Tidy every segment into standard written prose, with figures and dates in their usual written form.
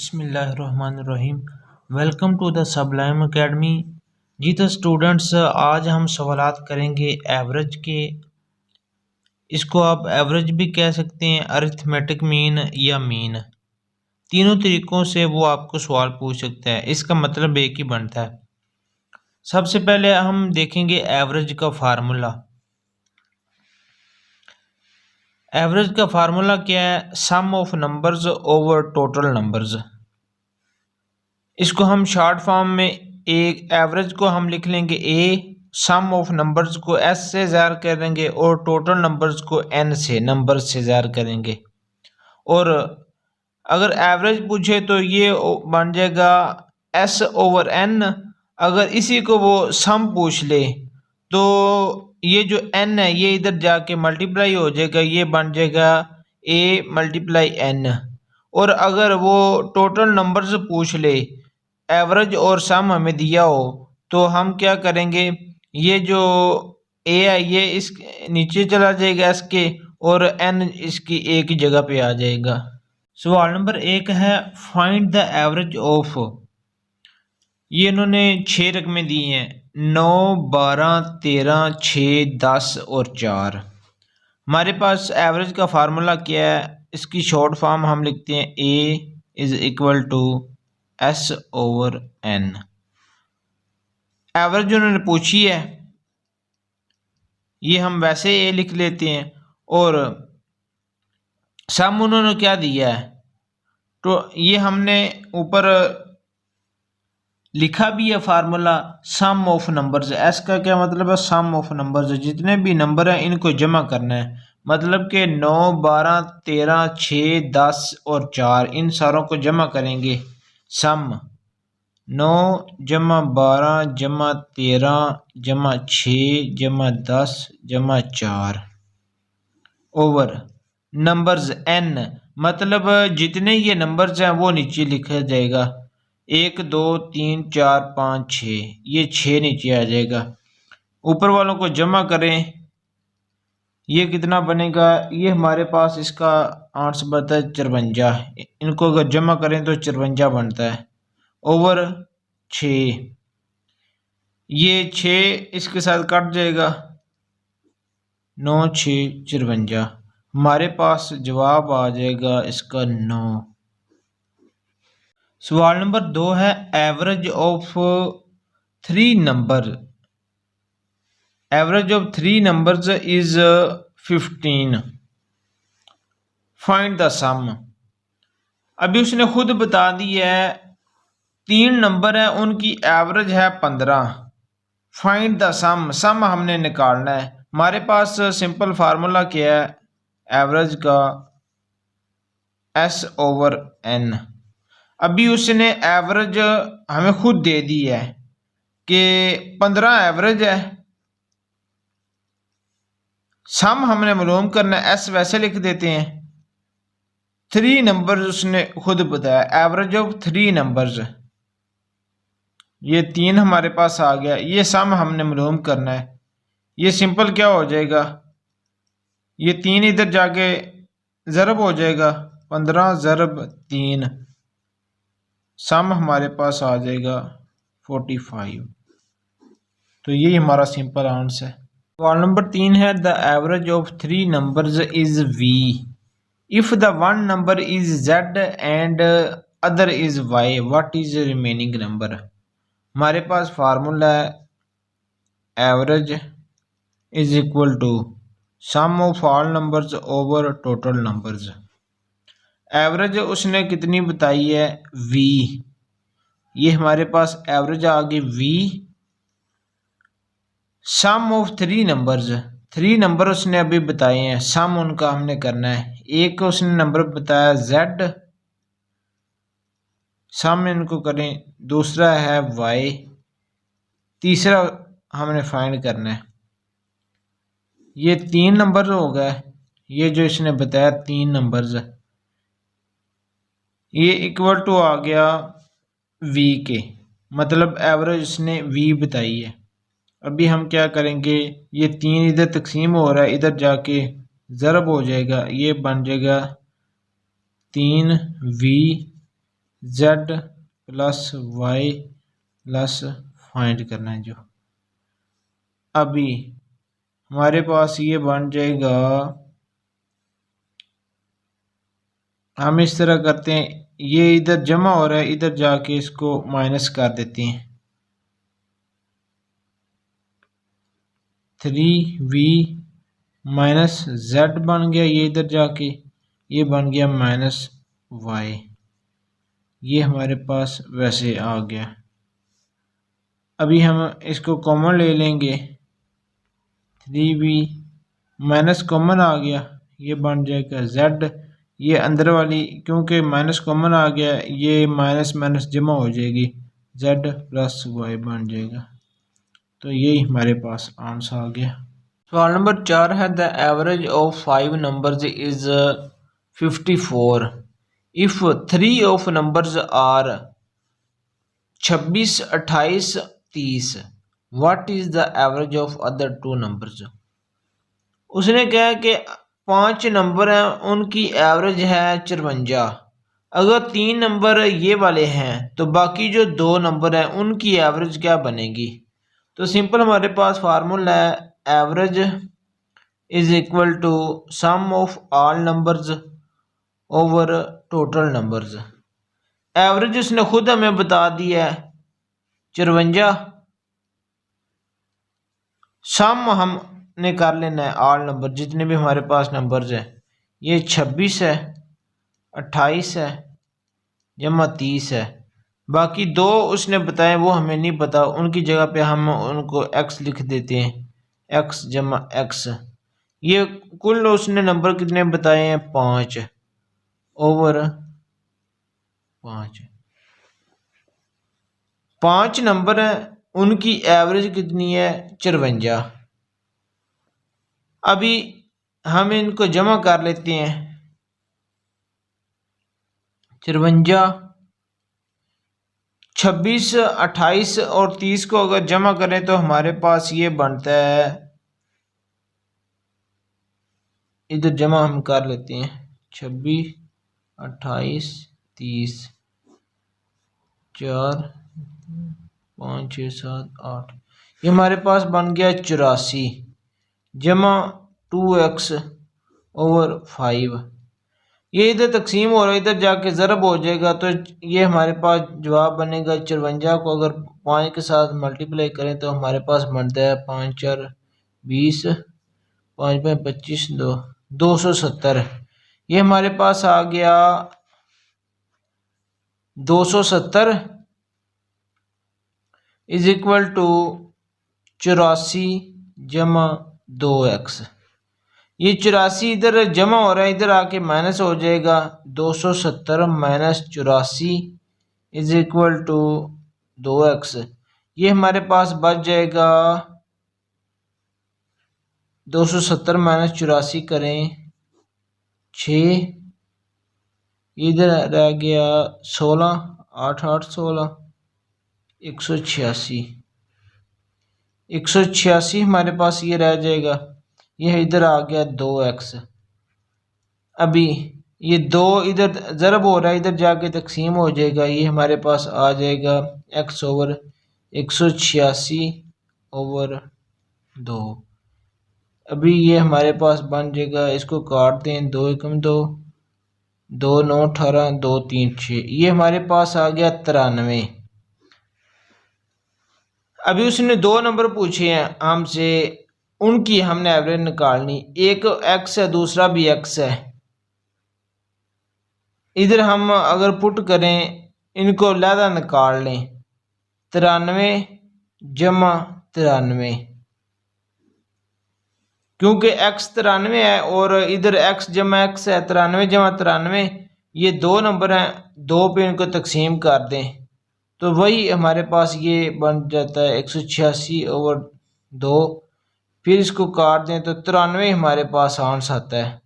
बिस्मिल्लाहिर्रहमानिर्रहीम। Welcome to the sublime academy. जी तो स्टूडेंट्स, आज हम सवालात करेंगे एवरेज के। इसको आप एवरेज भी कह सकते हैं, अरिथमेटिक मीन या मीन। तीनों तरीक़ों से वो आपको सवाल पूछ सकता है, इसका मतलब एक ही बनता है। सबसे पहले हम देखेंगे एवरेज का फार्मूला। एवरेज का फार्मूला क्या है? Sum of numbers over total numbers. इसको हम शॉर्ट फॉर्म में एक एवरेज को हम लिख लेंगे ए, सम ऑफ नंबर्स को एस से ज़ाहिर करेंगे और टोटल नंबर्स को एन से नंबर से ज़ाहिर करेंगे। और अगर एवरेज पूछे तो ये बन जाएगा एस ओवर एन। अगर इसी को वो सम पूछ ले तो ये जो एन है ये इधर जाके मल्टीप्लाई हो जाएगा, ये बन जाएगा ए मल्टीप्लाई एन। और अगर वो टोटल नंबर्स पूछ ले, एवरेज और सम हमें दिया हो, तो हम क्या करेंगे, ये जो ए है ये इस नीचे चला जाएगा इसके, और एन इसकी एक ही जगह पे आ जाएगा। सवाल नंबर 1 है फाइंड द एवरेज ऑफ। ये इन्होंने 6 रकमें दी हैं, 9, 12, 13, 6, 10 और 4। हमारे पास एवरेज का फार्मूला क्या है? इसकी शॉर्ट फॉर्म हम लिखते हैं A is equal to S over N. Average उन्होंने पूछी है, ये हम वैसे ए लिख लेते हैं। और सम उन्होंने क्या दिया है, तो ये हमने ऊपर लिखा भी है formula, sum of numbers. S का क्या मतलब है? सम ऑफ नंबर्स, जितने भी नंबर हैं इनको जमा करना है। मतलब कि 9, 12, 13, 6, 10 और 4, इन सारों को जमा करेंगे। सम 9 जमा 12 जमा 13 जमा 6 जमा 10 जमा 4 ओवर नंबर्स एन, मतलब जितने ये नंबर्स हैं वो नीचे लिखा जाएगा। 1, 2, 3, 4, 5, 6, ये 6 नीचे आ जाएगा। ऊपर वालों को जमा करें, ये कितना बनेगा? ये हमारे पास इसका आंसर बनता है 54। इनको अगर जमा करें तो 54 बनता है ओवर 6। ये 6 इसके साथ कट जाएगा, 9, 6, 54। हमारे पास जवाब आ जाएगा इसका 9। सवाल नंबर 2 है average of 3 number. Average of 3 numbers is 15। Find the sum. अभी उसने खुद बता दी है 3 नंबर है, उनकी एवरेज है 15। फाइंड द सम, सम हमने निकालना है। हमारे पास सिंपल फार्मूला क्या है एवरेज का? S over N. अभी उसने एवरेज हमें खुद दे दी है कि 15 एवरेज है। सम हमने मालूम करना है, एस वैसे लिख देते हैं। 3 नंबर्स उसने खुद बताया, एवरेज ऑफ 3 नंबर्स। ये 3 हमारे पास आ गया, ये सम हमने मालूम करना है। ये सिंपल क्या हो जाएगा, ये 3 इधर जाके ज़रब हो जाएगा, 15 ज़रब 3, सम हमारे पास आ जाएगा 45। तो यही हमारा सिंपल आंसर है। सवाल नंबर 3 है the average of 3 numbers is V if the one number is Z and other is Y, what is remaining number. हमारे पास फार्मूला है average is equal to sum of all numbers over total numbers. Average उसने कितनी बताई है? We. ये हमारे पास average आ गई V. Sum of 3 numbers, 3 number उसने अभी बताए हैं, सम उनका हमने करना है। एक उसने नंबर बताया जेड, सम इनको करें। दूसरा है वाई, तीसरा हमने फाइंड करना है। ये 3 नंबर हो गए, ये जो इसने बताया 3 नंबर्स, ये इक्वल टू आ गया वी के, मतलब एवरेज उसने वी बताई है। अभी हम क्या करेंगे, ये 3 इधर तकसीम हो रहा है, इधर जाके ज़रब हो जाएगा, ये बन जाएगा 3 V Z plus Y plus find करना है जो। अभी हमारे पास ये बन जाएगा, हम इस तरह करते हैं, ये इधर जमा हो रहा है, इधर जाके इसको माइनस कर देते हैं। 3v माइनस जेड बन गया, ये इधर जाके ये बन गया माइनस वाई, ये हमारे पास वैसे आ गया। अभी हम इसको कॉमन ले लेंगे, 3v माइनस कॉमन आ गया, ये बन जाएगा जेड, ये अंदर वाली क्योंकि माइनस कॉमन आ गया, ये माइनस माइनस जमा हो जाएगी, जेड प्लस वाई बन जाएगा। तो यही हमारे पास आंसर आ गया। सवाल नंबर 4 है the average of 5 numbers is 54 if 3 of numbers are 26, 28, 30 what is the average of other 2 numbers. उसने कहा कि 5 नंबर हैं, उनकी एवरेज है 54। अगर 3 नंबर ये वाले हैं तो बाकी जो 2 नंबर हैं उनकी एवरेज क्या बनेगी। तो सिंपल हमारे पास फार्मूला है, average is equal to sum of all numbers over total numbers. Average उसने खुद हमें बता दिया है 54, सम हमने कर लेना है ऑल नंबर जितने भी हमारे पास नंबर्स हैं, ये 26 है, 28 है जमा 30 है, बाकी 2 उसने बताए वो हमें नहीं पता, उनकी जगह पे हम उनको x लिख देते हैं, x जमा x। ये कुल उसने नंबर कितने बताए हैं 5 ओवर 5, 5 नंबर हैं, उनकी एवरेज कितनी है 54। अभी हम इनको जमा कर लेते हैं, 54, 26, 28 और 30 को अगर जमा करें तो हमारे पास ये बनता है, इधर जमा हम कर लेते हैं 26, 28, 30, 4, 5, 6, 7, 8, ये हमारे पास बन गया 84 जमा 2x ओवर 5। ये इधर तकसीम हो रहा है, इधर जाके ज़रब हो जाएगा, तो ये हमारे पास जवाब बनेगा 54 को अगर 5 के साथ मल्टीप्लाई करें तो हमारे पास बनता है 5 4 20, 5 5 25, 270। ये हमारे पास आ गया 270 इज इक्वल टू 84 जमा 2x। ये 84 इधर जमा हो रहा है, इधर आके माइनस हो जाएगा, 270 minus 84 is equal to 2x। ये हमारे पास बच जाएगा 270 माइनस 84 करें 6, इधर रह गया 16, 8 8 16, 186, 186 हमारे पास ये रह जाएगा, यह इधर आ गया 2x। अभी ये 2 इधर ज़रब हो रहा है, इधर जाके तकसीम हो जाएगा, ये हमारे पास आ जाएगा x ओवर 186 ओवर 2। अभी ये हमारे पास बन जाएगा, इसको काट दें, 2 एकम 2, 2 9 18, 2 3 6, ये हमारे पास आ गया 93। अभी उसने 2 नंबर पूछे हैं हमसे, उनकी हमने एवरेज निकालनी, एक x है दूसरा भी x है, इधर हम अगर पुट करें इनको लहदा निकाल लें, 93 जमा 93, क्योंकि x 93 है और इधर x जमा x है, 93 जमा 93, ये 2 नंबर हैं, 2 पे इनको तकसीम कर दें तो वही हमारे पास ये बन जाता है 186 ओवर 2, फिर इसको काट दें तो 93 हमारे पास आंसर आता है।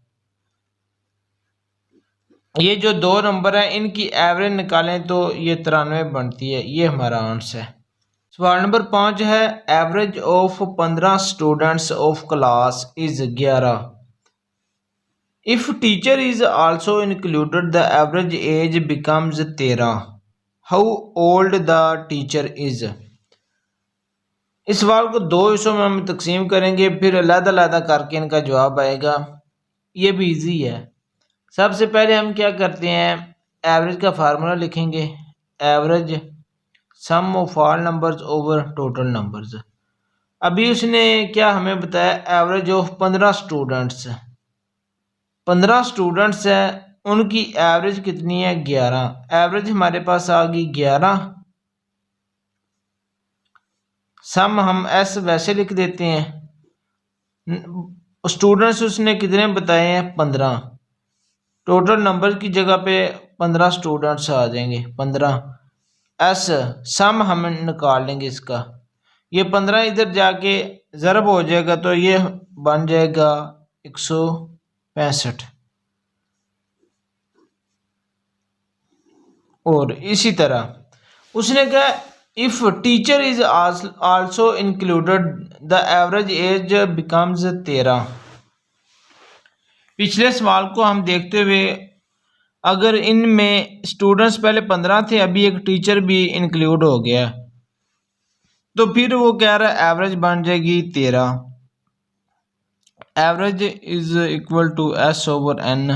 ये जो 2 नंबर हैं इनकी एवरेज निकालें तो ये 93 बनती है, ये हमारा आंसर है। सवाल नंबर 5 है average of 15 students of class is 11। If teacher is also included the average age becomes 13। How old the teacher is. इस सवाल को दो हिस्सों में हम तकसीम करेंगे, फिर अलग-अलग करके इनका जवाब आएगा। ये भी इजी है। सबसे पहले हम क्या करते हैं, एवरेज का फार्मूला लिखेंगे। Average some of all numbers over total numbers. अभी उसने क्या हमें बताया, एवरेज ऑफ 15 स्टूडेंट्स। 15 स्टूडेंट्स है, उनकी एवरेज कितनी है 11। एवरेज हमारे पास आ गई 11। सम हम एस वैसे लिख देते हैं। स्टूडेंट्स उसने कितने बताए हैं 15। टोटल नंबर की जगह पे 15 स्टूडेंट्स आ जाएंगे 15। एस सम हम निकाल लेंगे इसका। ये 15 इधर जाके ज़रब हो जाएगा तो ये बन जाएगा 165। और इसी तरह उसने कहा if teacher is also included the average age becomes 13। पिछले सवाल को हम देखते हुए, अगर इनमें स्टूडेंट्स पहले 15 थे, अभी एक टीचर भी इंक्लूड हो गया, तो फिर वो कह रहा है एवरेज बन जाएगी 13। Average is equal to S over N.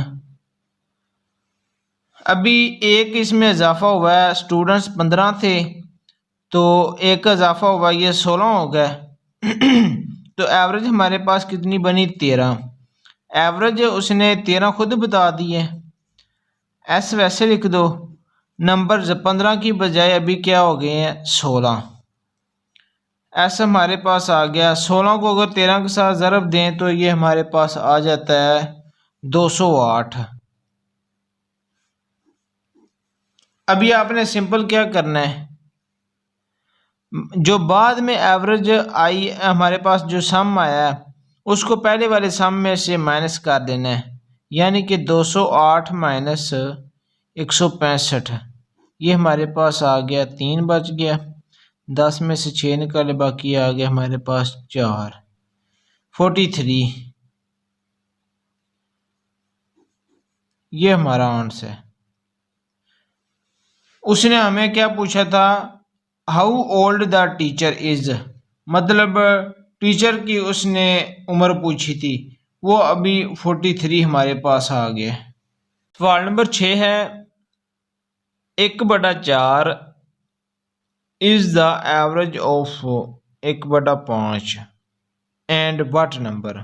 अभी एक इसमें इजाफा हुआ है, स्टूडेंट्स 15 थे तो एक इजाफा हुआ, ये 16 हो गए। तो एवरेज हमारे पास कितनी बनी 13। एवरेज उसने 13 खुद बता दी है। एस वैसे लिख दो। नंबर 15 की बजाय अभी क्या हो गए हैं 16। एस हमारे पास आ गया। 16 को अगर 13 के साथ ज़रब दें तो ये हमारे पास आ जाता है 208। अभी आपने सिंपल क्या करना है, जो बाद में एवरेज आई हमारे पास जो सम आया है उसको पहले वाले सम में से माइनस कर देना है, यानी कि 208 माइनस 165। ये हमारे पास आ गया 3 बच गया। 10 में से 6 निकाले, बाकी आ गया हमारे पास 4, 43। ये हमारा आंसर है। उसने हमें क्या पूछा था, how old the teacher is, मतलब टीचर की उसने उम्र पूछी थी, वो अभी 43 हमारे पास आ गया। सवाल नंबर 6 है, 1/4 is the average of 1/5 and what number.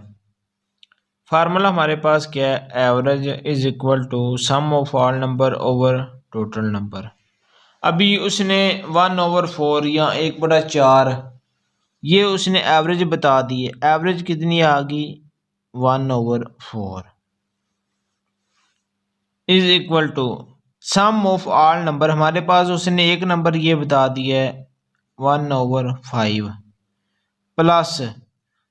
Formula हमारे पास क्या है, average is equal to sum of all number over total number. अभी उसने 1/4 या 1/4 ये उसने एवरेज बता दी है। एवरेज कितनी आ गई 1/4 is equal to sum of all number. हमारे पास उसने एक नंबर ये बता दिया है 1/5 प्लस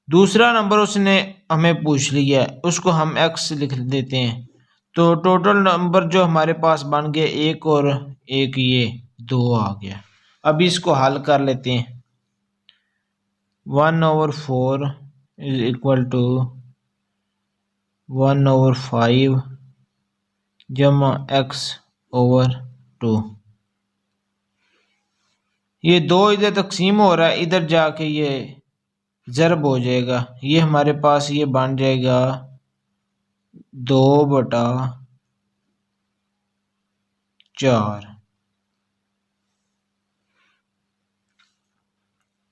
दूसरा नंबर उसने हमें पूछ लिया है, उसको हम x लिख देते हैं। तो टोटल नंबर जो हमारे पास बन गए 1 और 1, ये 2 आ गया। अभी इसको हल कर लेते हैं। 1/4 इज इक्वल टू 1/5 जमा x/2। ये 2 इधर तकसीम हो रहा है, इधर जाके ये ज़रब हो जाएगा। ये हमारे पास ये बन जाएगा 2/4।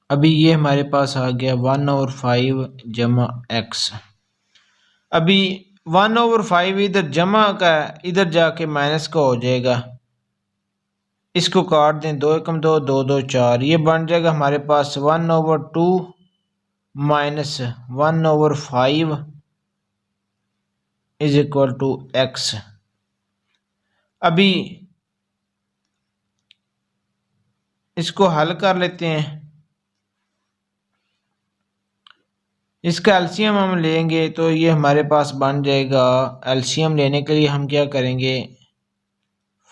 अभी ये हमारे पास आ गया 1/5 जमा x। अभी 1/5 इधर जमा का इधर जाके माइनस का हो जाएगा। इसको काट दें, 2 एकम 2, 2 2 4, ये बन जाएगा हमारे पास 1/2 minus 1/5 is equal to x। अभी इसको हल कर लेते हैं। इसका एलसीएम हम लेंगे तो ये हमारे पास बन जाएगा। एलसीएम लेने के लिए हम क्या करेंगे,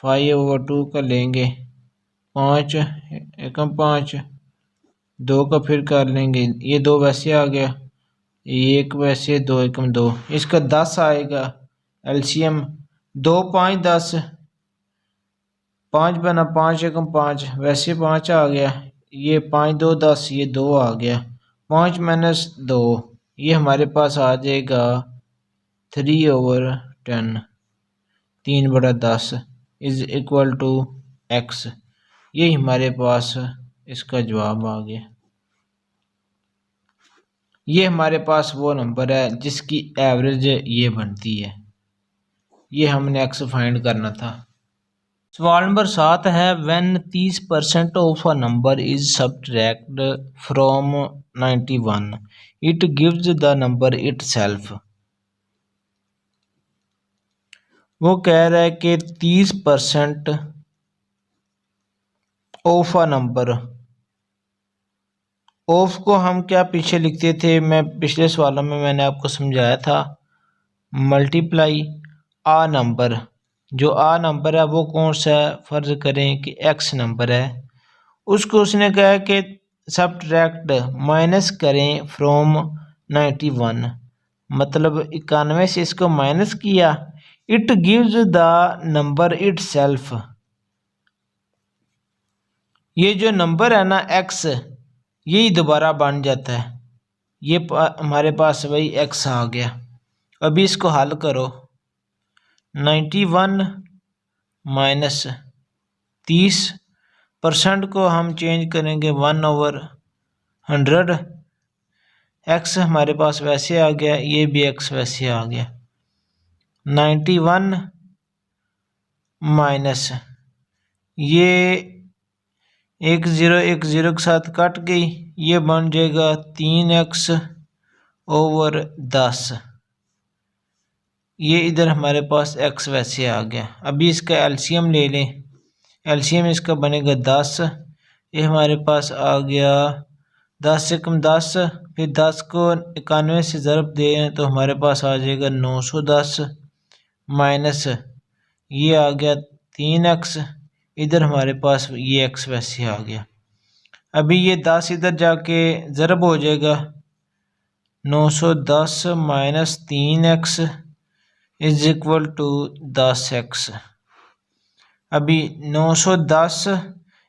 5/2 का लेंगे, 5 एकम 5, 2 का फिर कर लेंगे, ये 2 वैसे आ गया, 1 वैसे, 2 एकम 2, इसका 10 आएगा। एलसीएम 2 5 10, 5 बना 5 एकम 5, वैसे 5 आ गया, ये 5 2 10, ये 2 आ गया, 5 माइनस 2 ये हमारे पास आ जाएगा 3/10, 3/10 इज इक्वल टू x। ये हमारे पास इसका जवाब आ गया। ये हमारे पास वो नंबर है जिसकी एवरेज ये बनती है। ये हमने x फाइंड करना था। सवाल नंबर 7 है, when 30% of a number is subtract from 91 it gives the number itself. वो कह रहा है कि 30% ऑफ अ नंबर, ऑफ को हम क्या पीछे लिखते थे, मैं पिछले सवालों में मैंने आपको समझाया था, मल्टीप्लाई आ नंबर। जो आ नंबर है वो कौन सा है, फर्ज करें कि एक्स नंबर है, उसको उसने कहा कि सब्ट्रैक्ट माइनस करें फ्रॉम 91, मतलब 91 से इसको माइनस किया, it gives the number itself. ये जो नंबर है ना एक्स, यही दोबारा बन जाता है। ये हमारे पास वही एक्स आ गया। अभी इसको हल करो, 91 माइनस 30% को हम चेंज करेंगे 1/100, एक्स हमारे पास वैसे आ गया, ये भी एक्स वैसे आ गया। 91 माइनस ये 1 0 के साथ कट गई, ये बन जाएगा 3x/10। ये इधर हमारे पास x वैसे आ गया। अभी इसका एलसीएम ले लें, एलसीएम इसका बनेगा 10, ये हमारे पास आ गया 10 से कम 10, फिर 10 को 91 से ज़रब दें तो हमारे पास आ जाएगा 910, माइनस ये आ गया 3x, इधर हमारे पास ये x वैसे आ गया। अभी ये 10 इधर जाके ज़रब हो जाएगा, 910 minus 3x is equal to 10x। अभी 910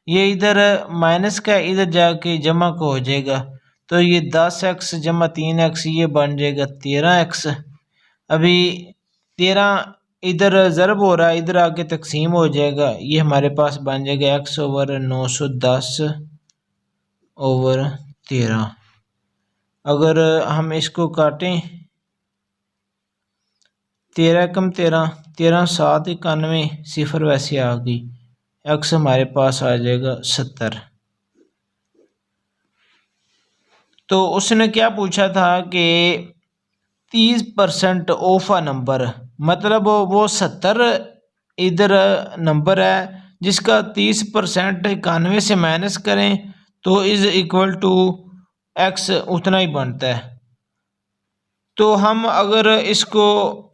ये इधर माइनस का इधर जाके जमा को हो जाएगा, तो ये 10x जमा 3x ये बन जाएगा 13x। अभी 13 इधर ज़रब हो रहा है, इधर आके तकसीम हो जाएगा, ये हमारे पास बन जाएगा x/910/13। अगर हम इसको काटें, 13 कम 13, 13 7 91, सिफर वैसे आ गई, x हमारे पास आ जाएगा 70। तो उसने क्या पूछा था कि 30% ऑफ अ नंबर, मतलब वो 70 इधर नंबर है जिसका 30% 91 से माइनस करें तो इज इक्वल टू x उतना ही बनता है। तो हम अगर इसको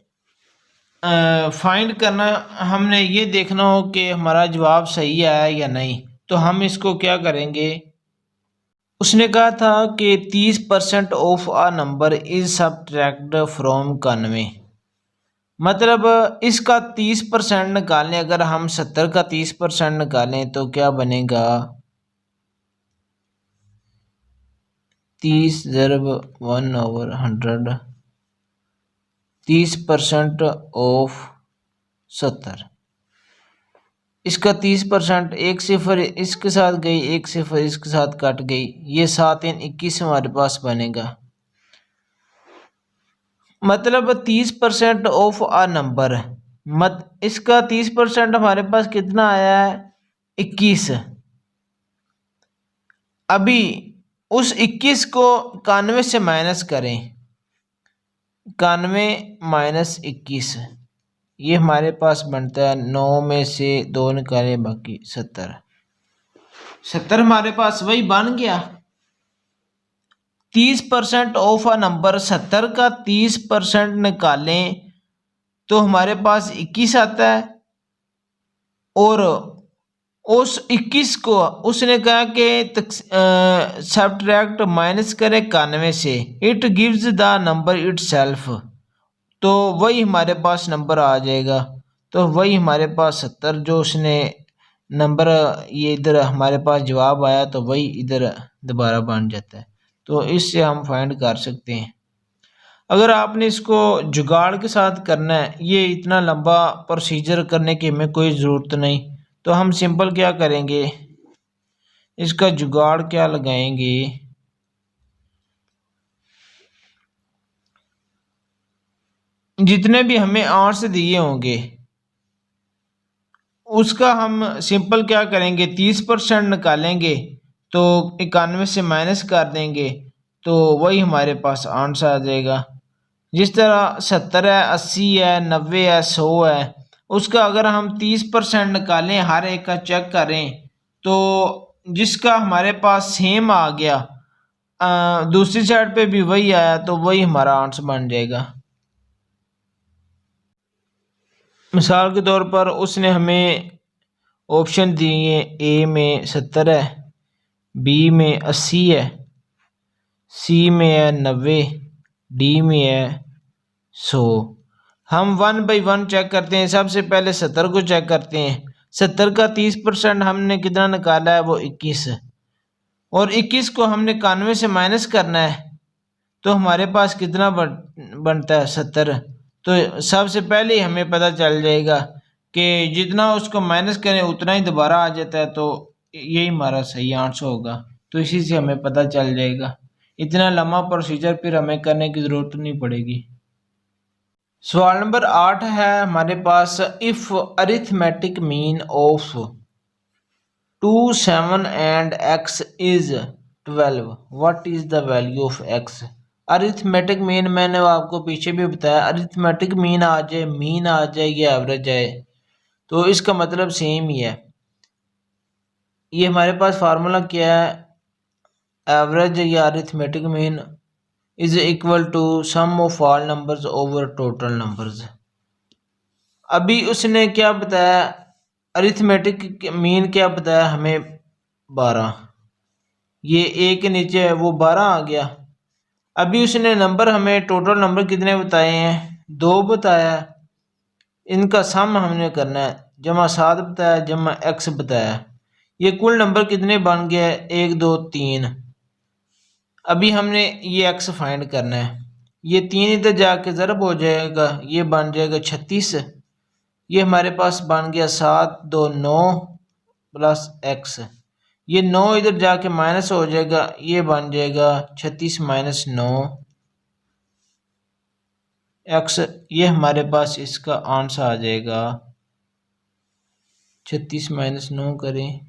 फाइंड करना, हमने ये देखना हो कि हमारा जवाब सही है या नहीं, तो हम इसको क्या करेंगे, उसने कहा था कि 30% of a number is subtract from 91, मतलब इसका 30% निकालें। अगर हम 70 का 30% निकालें तो क्या बनेगा, 30 ज़रब 1/100, 30% ऑफ 70, इसका 30%, एक सिफर इसके साथ गई, एक सिफर इसके साथ कट गई, ये 7 × 21 हमारे पास बनेगा। मतलब 30% ऑफ अ नंबर, इसका 30% हमारे पास कितना आया है, 21। अभी उस 21 को 91 से माइनस करें, 91 माइनस 21, ये हमारे पास बनता है 9 में से 2 निकालें बाकी 70, 70 हमारे पास वही बन गया। 30% ऑफ अ नंबर, 70 का 30% निकालें तो हमारे पास 21 आता है, और उस 21 को उसने कहा कि सब्ट्रैक्ट माइनस करें 91 से, it gives the number itself. तो वही हमारे पास नंबर आ जाएगा। तो वही हमारे पास 70 जो उसने नंबर ये इधर हमारे पास जवाब आया तो वही इधर दोबारा बन जाता है। तो इससे हम फाइंड कर सकते हैं। अगर आपने इसको जुगाड़ के साथ करना है, ये इतना लंबा प्रोसीजर करने की हमें कोई ज़रूरत नहीं। तो हम सिंपल क्या करेंगे, इसका जुगाड़ क्या लगाएंगे, जितने भी हमें आंसर दिए होंगे उसका हम सिंपल क्या करेंगे, 30% निकालेंगे तो 91 से माइनस कर देंगे तो वही हमारे पास आंसर आ जाएगा। जिस तरह 70 है, 80 है, 90 है, 100 है, उसका अगर हम 30% निकालें, हर एक का चेक करें तो जिसका हमारे पास सेम आ गया दूसरी साइड पे भी वही आया तो वही हमारा आंसर बन जाएगा। मिसाल के तौर पर उसने हमें ऑप्शन दिए, ए में 70 है, बी में 80 है, सी में है 90, डी में है 100। हम 1 बाई 1 चेक करते हैं। सबसे पहले 70 को चेक करते हैं। 70 का 30% हमने कितना निकाला है, वो 21, और 21 को हमने 91 से माइनस करना है तो हमारे पास कितना बनता है, 70। तो सबसे पहले हमें पता चल जाएगा कि जितना उसको माइनस करें उतना ही दोबारा आ जाता है, तो यही हमारा सही आंसर होगा। तो इसी से हमें पता चल जाएगा। इतना लंबा प्रोसीजर फिर हमें करने की ज़रूरत नहीं पड़ेगी। सवाल नंबर 8 है हमारे पास, if arithmetic mean of 2, 7 and x is 12, what is the value of x। Arithmetic mean मैंने आपको पीछे भी बताया, अरिथमेटिक मीन आ जाए, मीन आ जाए या एवरेज आए तो इसका मतलब सेम ही है। ये हमारे पास फार्मूला क्या है, एवरेज या arithmetic mean is equal to sum of all numbers over total numbers. अभी उसने क्या बताया, अरिथमेटिक मीन क्या बताया हमें, 12। ये ए के नीचे है वो 12 आ गया। अभी उसने नंबर हमें टोटल नंबर कितने बताए हैं, 2 बताया। इनका सम हमने करना है, जमा 7 बताया, जमा x बताया। ये कुल नंबर कितने बन गया है, 1, 2, 3। अभी हमने ये x फाइंड करना है। ये 3 इधर जाके ज़रब हो जाएगा, ये बन जाएगा 36। ये हमारे पास बन गया 7, 2, 9 प्लस x। ये 9 इधर जाके माइनस हो जाएगा, ये बन जाएगा 36 माइनस 9 x। ये हमारे पास इसका आंसर आ जाएगा। 36 माइनस 9 करें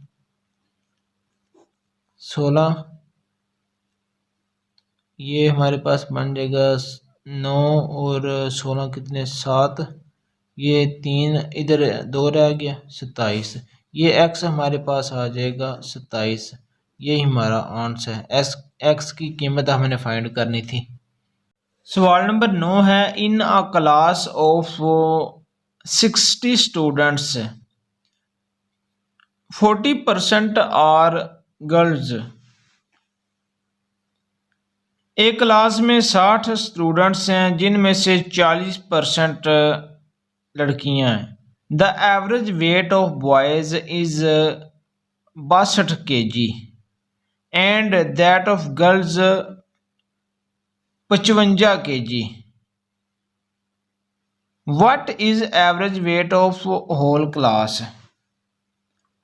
16, ये हमारे पास बन जाएगा 9 और 16 कितने, 7। ये 3 इधर 2 रह गया, 27। ये x हमारे पास आ जाएगा 27। यही हमारा आंसर है। x की कीमत हमने फाइंड करनी थी। सवाल नंबर 9 है, in a class of 60 students 40% are girls. एक क्लास में 60 स्टूडेंट्स हैं जिनमें से 40% लड़कियां हैं। The average weight of boys is 62 kg and that of girls 55 kg। What is average weight of whole class.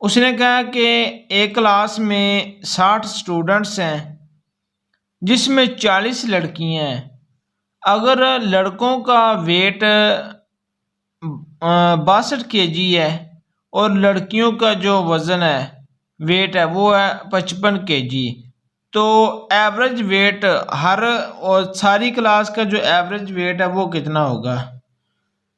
उसने कहा कि एक क्लास में 60 स्टूडेंट्स हैं जिसमें 40 लड़कियां हैं। अगर लड़कों का वेट 62 kg है और लड़कियों का जो वज़न है, वेट है, वो है 55 kg, तो एवरेज वेट हर और सारी क्लास का जो एवरेज वेट है वो कितना होगा।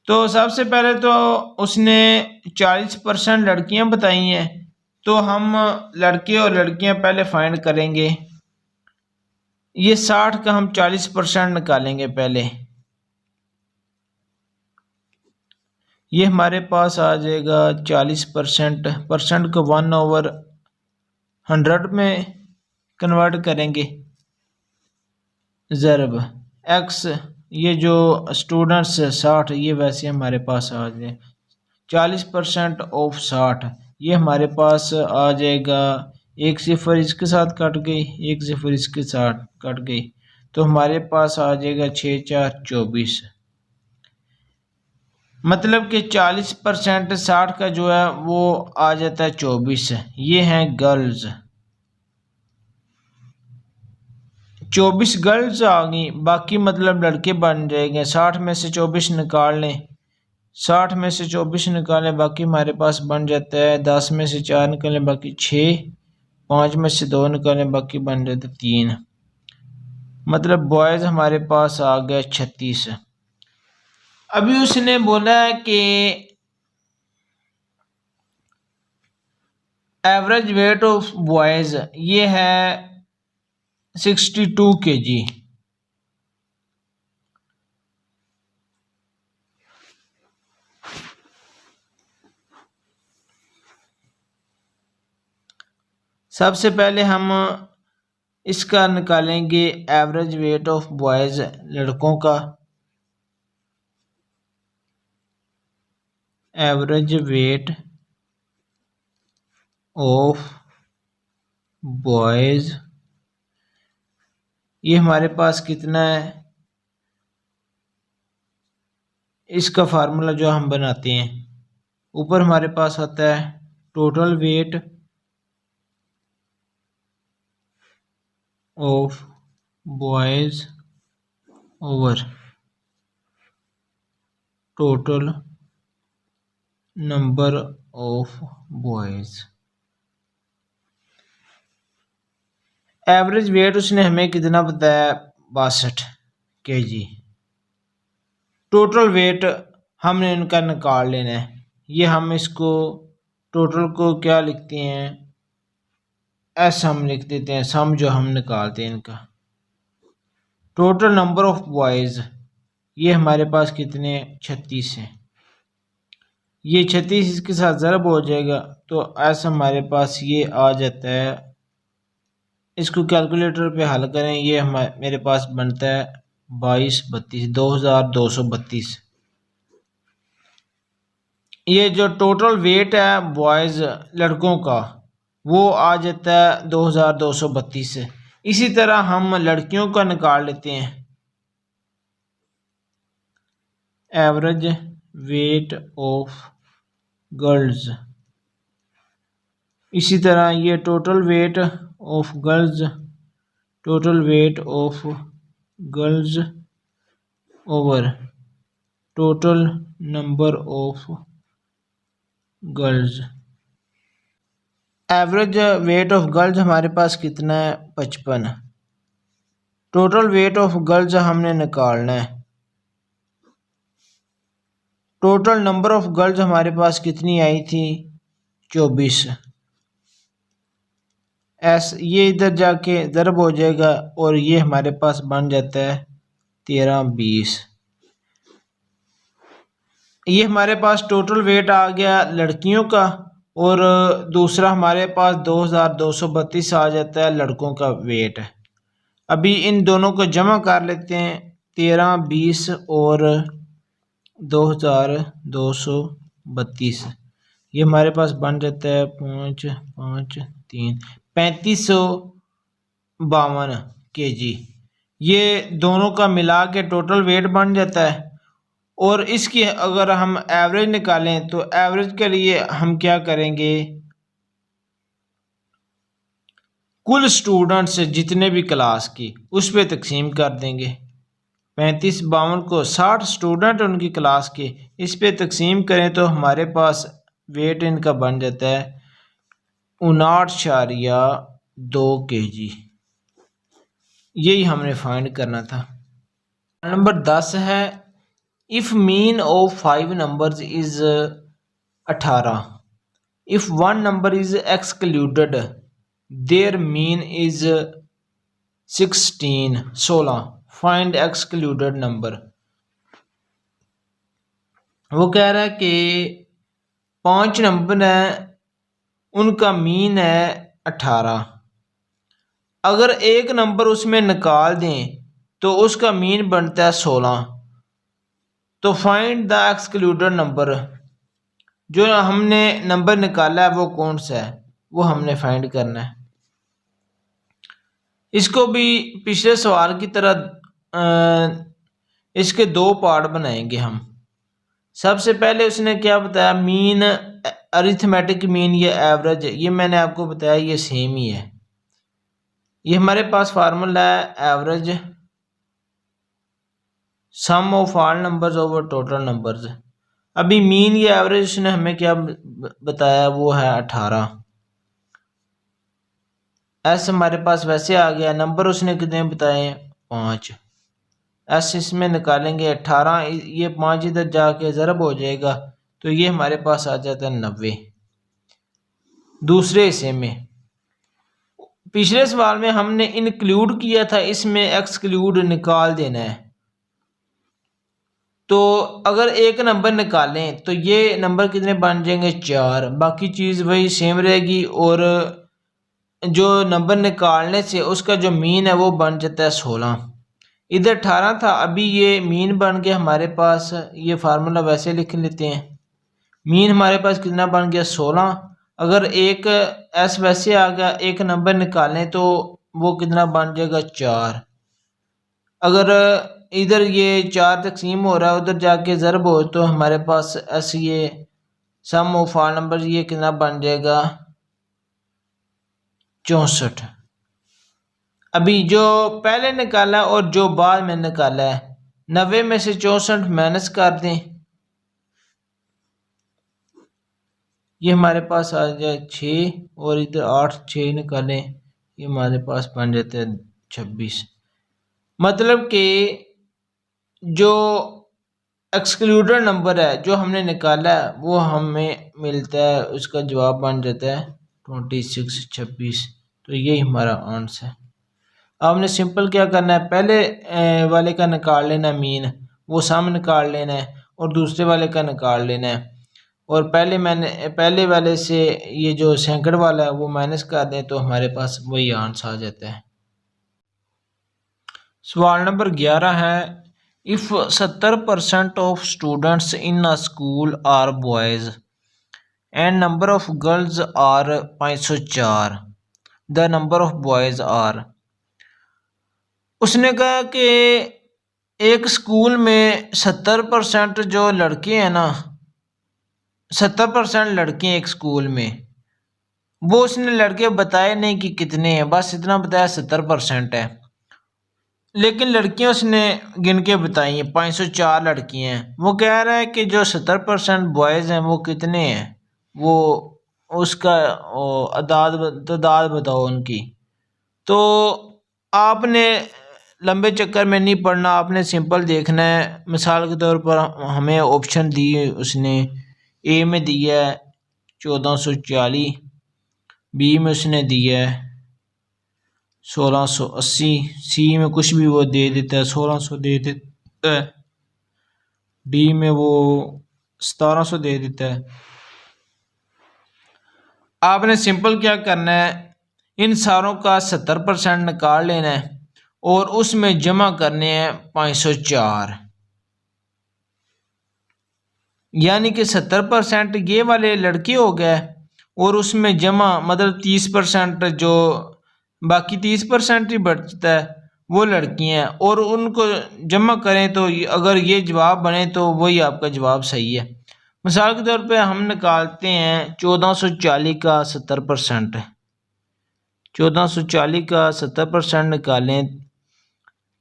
तो सबसे पहले तो उसने 40% लड़कियां बताई हैं, तो हम लड़के और लड़कियां पहले फाइंड करेंगे। ये 60 का हम 40% निकालेंगे पहले। ये हमारे पास आ जाएगा 40%, परसेंट को 1/100 में कन्वर्ट करेंगे, ज़रब x ये जो स्टूडेंट्स 60, ये वैसे हमारे पास आ जाए 40% ऑफ 60, ये हमारे पास आ जाएगा। एक सिफर इसके साथ कट गई, एक सिफर इसके साथ कट गई, तो हमारे पास आ जाएगा 6 4 24। मतलब कि 40% 60 का जो है वो आ जाता है 24। ये हैं गर्ल्स, 24 गर्ल्स आ गई, बाकी मतलब लड़के बन जाएंगे। 60 में से 24 निकाल लें, 60 में से 24 निकालें, बाकी हमारे पास बन जाता है 10 में से 4 निकालें बाकी 6, 5 में से 2 निकालें बाकी बन जाता है 3। मतलब बॉयज़ हमारे पास आ गया 36। अभी उसने बोला है कि एवरेज वेट ऑफ बॉयज़ ये है 62 kg। सबसे पहले हम इसका निकालेंगे एवरेज वेट ऑफ बॉयज़, लड़कों का एवरेज वेट ऑफ बॉयज़। ये हमारे पास कितना है, इसका फार्मूला जो हम बनाते हैं, ऊपर हमारे पास आता है total weight of boys over total number of boys. Average weight उसने हमें कितना बताया, 62 kg। टोटल वेट हमने इनका निकाल लेना है। ये हम इसको टोटल को क्या लिखते हैं, एस हम लिख देते हैं, सम जो हम निकालते हैं इनका। टोटल नंबर ऑफ बॉयज़ ये हमारे पास कितने, 36 हैं। ये 36 इसके साथ ज़रब हो जाएगा, तो एस हमारे पास ये आ जाता है। इसको कैलकुलेटर पे हल करें, ये मेरे पास बनता है 22 32 2232। ये जो टोटल वेट है बॉयज़ लड़कों का वो आ जाता है 2232। इसी तरह हम लड़कियों का निकाल लेते हैं, एवरेज वेट ऑफ गर्ल्स। इसी तरह ये total weight of girls, total weight of girls over total number of girls. Average weight of girls हमारे पास कितना है, 55। टोटल वेट ऑफ गर्ल्स हमने निकालना है। टोटल नंबर ऑफ गर्ल्स हमारे पास कितनी आई थी, 24। एस ये इधर जाके ज़रब हो जाएगा और ये हमारे पास बन जाता है 13 20। ये हमारे पास टोटल वेट आ गया लड़कियों का, और दूसरा हमारे पास 2232 आ जाता है लड़कों का वेट। अभी इन दोनों को जमा कर लेते हैं, 13 20 और 2232। ये हमारे पास बन जाता है 5 5 3 3552 kg। ये दोनों का मिला के टोटल वेट बन जाता है। और इसकी अगर हम एवरेज निकालें तो एवरेज के लिए हम क्या करेंगे, कुल स्टूडेंट्स जितने भी क्लास की उस पर तकसीम कर देंगे। 3552 को 60 स्टूडेंट उनकी क्लास के, इस पे तकसीम करें तो हमारे पास वेट इनका बन जाता है 59.2 kg। यही हमने फाइंड करना था। नंबर 10 है, if mean of 5 numbers is 18, if 1 number is excluded there mean is 16 find excluded number. वो कह रहा है कि 5 नंबर है, उनका मीन है 18। अगर एक नंबर उसमें निकाल दें तो उसका मीन बनता है 16। तो फाइंड द एक्सक्लूडेड नंबर, जो हमने नंबर निकाला है वो कौन सा है, वो हमने फाइंड करना है। इसको भी पिछले सवाल की तरह इसके दो पार्ट बनाएंगे हम। सबसे पहले उसने क्या बताया, मीन, अरिथमेटिक मीन या एवरेज, ये मैंने आपको बताया ये सेम ही है। ये हमारे पास फार्मूला है average some of all numbers over total numbers. अभी मीन या एवरेज उसने हमें क्या बताया, वो है 18। एस हमारे पास वैसे आ गया, नंबर उसने कितने बताए, 5। एस इसमें निकालेंगे 18, ये 5 इधर जाके ज़रब हो जाएगा, तो ये हमारे पास आ जाता है 90। दूसरे हिस्से में पिछले सवाल में हमने इंक्लूड किया था, इसमें एक्सक्लूड निकाल देना है। तो अगर एक नंबर निकालें तो ये नंबर कितने बन जाएंगे, 4। बाकी चीज़ वही सेम रहेगी, और जो नंबर निकालने से उसका जो मीन है वो बन जाता है 16। इधर 18 था, अभी ये मीन बन गया हमारे पास। ये फार्मूला वैसे लिख लेते हैं, मीन हमारे पास कितना बन गया, 16। अगर एक एस वैसे आ गया, एक नंबर निकालें तो वो कितना बन जाएगा, 4। अगर इधर ये 4 तकसीम हो रहा है, उधर जाके ज़रब हो, तो हमारे पास एस ये सम ऑफ ऑल नंबर ये कितना बन जाएगा, 64। अभी जो पहले निकाला और जो बाद में निकाला है, 90 में से 64 माइनस कर दें, ये हमारे पास आ जाए 6, और इधर 8 6 निकालें, ये हमारे पास बन जाता है 26। मतलब कि जो एक्सक्लूडेड नंबर है जो हमने निकाला है वो हमें मिलता है, उसका जवाब बन जाता है 26। तो यही हमारा आंसर है। आपने सिंपल क्या करना है, पहले वाले का निकाल लेना मीन, वो सम निकाल लेना है, और दूसरे वाले का निकाल लेना है, और पहले वाले से ये जो सैकड़ वाला है वो माइनस कर दें, तो हमारे पास वही आंसर आ जाता है। सवाल नंबर 11 है, if 70% of students in a school are boys and number of girls are 504, the number of boys are. उसने कहा कि एक स्कूल में 70% जो लड़के हैं ना, 70% लड़के हैं एक स्कूल में, वो उसने लड़के बताए नहीं कि कितने हैं, बस इतना बताया 70% है। लेकिन लड़कियां उसने गिन के बताई हैं, 504 लड़कियां हैं। वो कह रहा है कि जो 70% बॉयज़ हैं वो कितने हैं, वो उसका तादाद बताओ उनकी। तो आपने लंबे चक्कर में नहीं पढ़ना, आपने सिंपल देखना है। मिसाल के तौर पर हमें ऑप्शन दिए उसने, ए में दिया है 1440, बी में उसने दिया है 1680, सी में कुछ भी वो दे देता है 1600 दे देता है, डी में वो 1700 दे देता है। आपने सिंपल क्या करना है, इन सारों का 70% निकाल लेना है और उसमें जमा करने हैं 504, यानी कि 70% ये वाले लड़के हो गए, और उसमें जमा मतलब 30% जो बाकी 30% ही बचता है वो लड़कियां हैं, और उनको जमा करें तो अगर ये जवाब बने तो वही आपका जवाब सही है। मिसाल के तौर पे हम निकालते हैं 1440 का 70%, 1440 का 70% निकालें,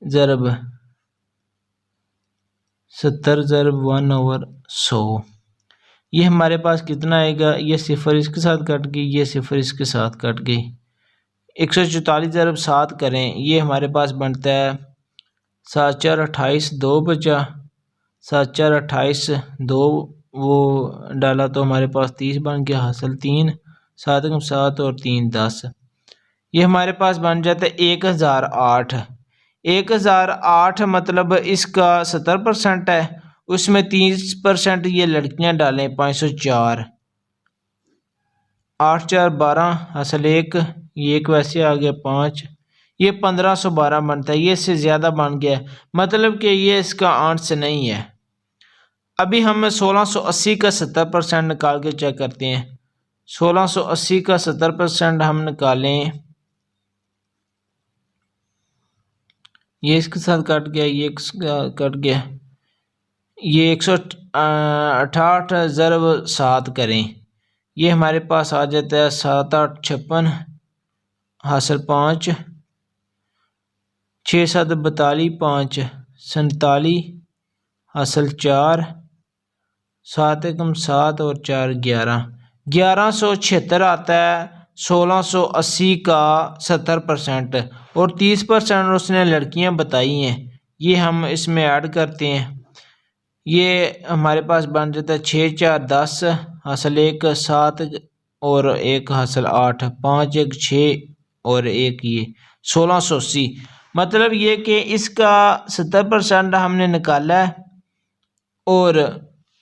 ज़रब 70 ज़रब 1/100, ये हमारे पास कितना आएगा, ये सिफर इसके साथ कट गई, ये सिफर इसके साथ कट गई, 144 ज़रब 7 करें, ये हमारे पास बनता है 7 4 28, 2 बचा, 7 4 28, 2 वो डाला तो हमारे पास 30 बन गया, हासिल 3, 7 7 और 3 10, ये हमारे पास बन जाता है 1008। 1008 मतलब इसका 70% है, उसमें 30% ये लड़कियां डालें 504, 8 4 12 हासिल 1, ये एक वैसे आ गया 5, ये 1512 बनता है, ये इससे ज़्यादा बन गया है, मतलब कि ये इसका आंसर नहीं है। अभी हम 1680 का 70% निकाल के चेक करते हैं। 1680 का 70% हम निकालें, ये इसके साथ कट गया, ये कट गया, ये 168 ज़रब 7 करें, ये हमारे पास आ जाता है 7 8 56 हासिल 5, 6 7 42 5 47 हासिल 4, 7 एकम 7 और 4 11, 1176 आता है 1680 का 70%, और 30% उसने लड़कियां बताई हैं, ये हम इसमें ऐड करते हैं। ये हमारे पास बन जाता है 6 4 10 हासिल 1 7 और 1 हासिल 8, 5 1 6 और 1 ये 1680। मतलब ये कि इसका 70% हमने निकाला है, और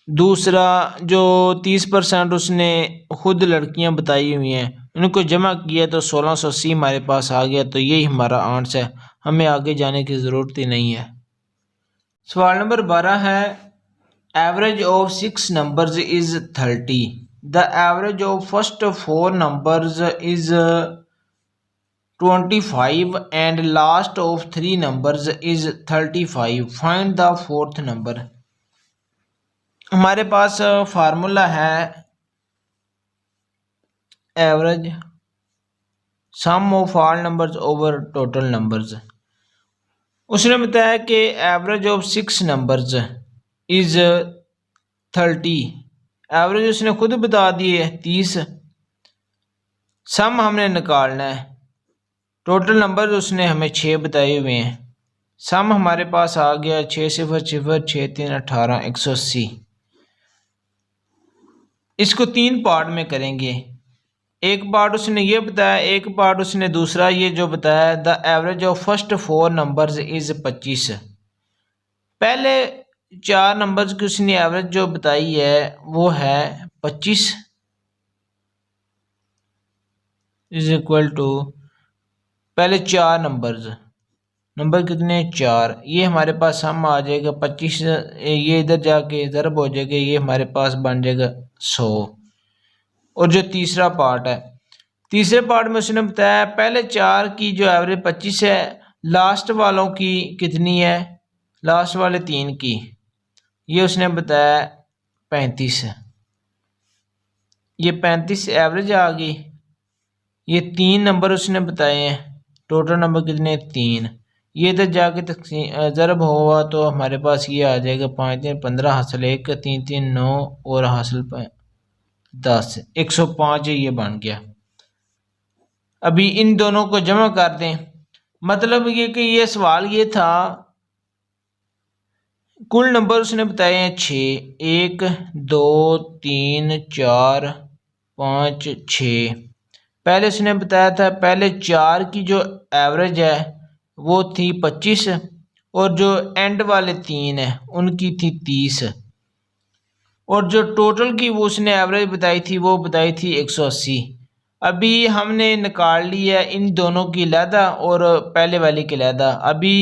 दूसरा जो 30% उसने खुद लड़कियां बताई हुई हैं उनको जमा किया तो 1680 हमारे पास आ गया। तो यही हमारा आंसर है, हमें आगे जाने की ज़रूरत ही नहीं है। सवाल नंबर 12 है, average of 6 numbers is 30. The average of first 4 numbers is 25 and last of 3 numbers is 35. Find the fourth number. हमारे पास फार्मूला है average some of all numbers over total numbers. उसने बताया कि average of 6 numbers is 30, average उसने खुद बता दी है 30, सम हमने निकालना है, टोटल नंबर उसने हमें 6 बताए हुए हैं, सम हमारे पास आ गया 6 0 0 6 3 18 180। इसको 3 पार्ट में करेंगे, एक पार्ट उसने ये बताया, एक पार्ट उसने दूसरा ये जो बताया, the average of first 4 numbers is 25। पहले 4 नंबर्स की उसने एवरेज जो बताई है वो है 25 इज इक्वल टू, पहले 4 नंबर कितने 4, ये हमारे पास सम आ जाएगा 25, ये इधर जाके ज़रब हो जाएगा, ये हमारे पास बन जाएगा 100। और जो तीसरा पार्ट है, तीसरे पार्ट में उसने बताया पहले 4 की जो एवरेज 25 है, लास्ट वालों की कितनी है, लास्ट वाले 3 की, ये उसने बताया 35 है, ये 35 एवरेज आ गई। ये 3 नंबर उसने बताए हैं, टोटल नंबर कितने 3, ये इधर जाके ज़रब हुआ तो हमारे पास ये आ जाएगा 5 3 15 हासिल 1 3 3 9 और हासिल 10 105, ये बन गया। अभी इन दोनों को जमा कर दें, मतलब ये कि ये सवाल ये था, कुल नंबर उसने बताए हैं 6, 1 2 3 4 5 6। पहले उसने बताया था पहले 4 की जो एवरेज है वो थी 25, और जो एंड वाले 3 है उनकी थी 30, और जो टोटल की वो उसने एवरेज बताई थी वो बताई थी 180। अभी हमने निकाल लिया इन दोनों की अलहदा और पहले वाले की अलहदा। अभी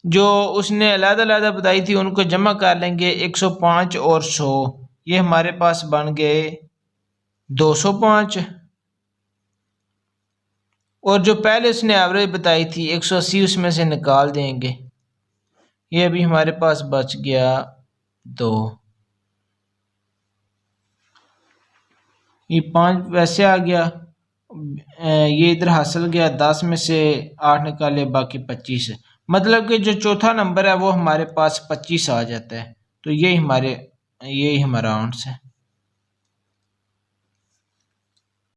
जो उसने अलहदा अलहदा बताई थी उनको जमा कर लेंगे, 105 और 100, ये हमारे पास बन गए 205, और जो पहले उसने एवरेज बताई थी 180 उसमें से निकाल देंगे, ये अभी हमारे पास बच गया 2, ये 5 वैसे आ गया, ये इधर हासिल गया, 10 में से 8 निकाले बाकी 25, मतलब कि जो चौथा नंबर है वो हमारे पास 25 आ जाता है। तो यही हमारा आंसर है।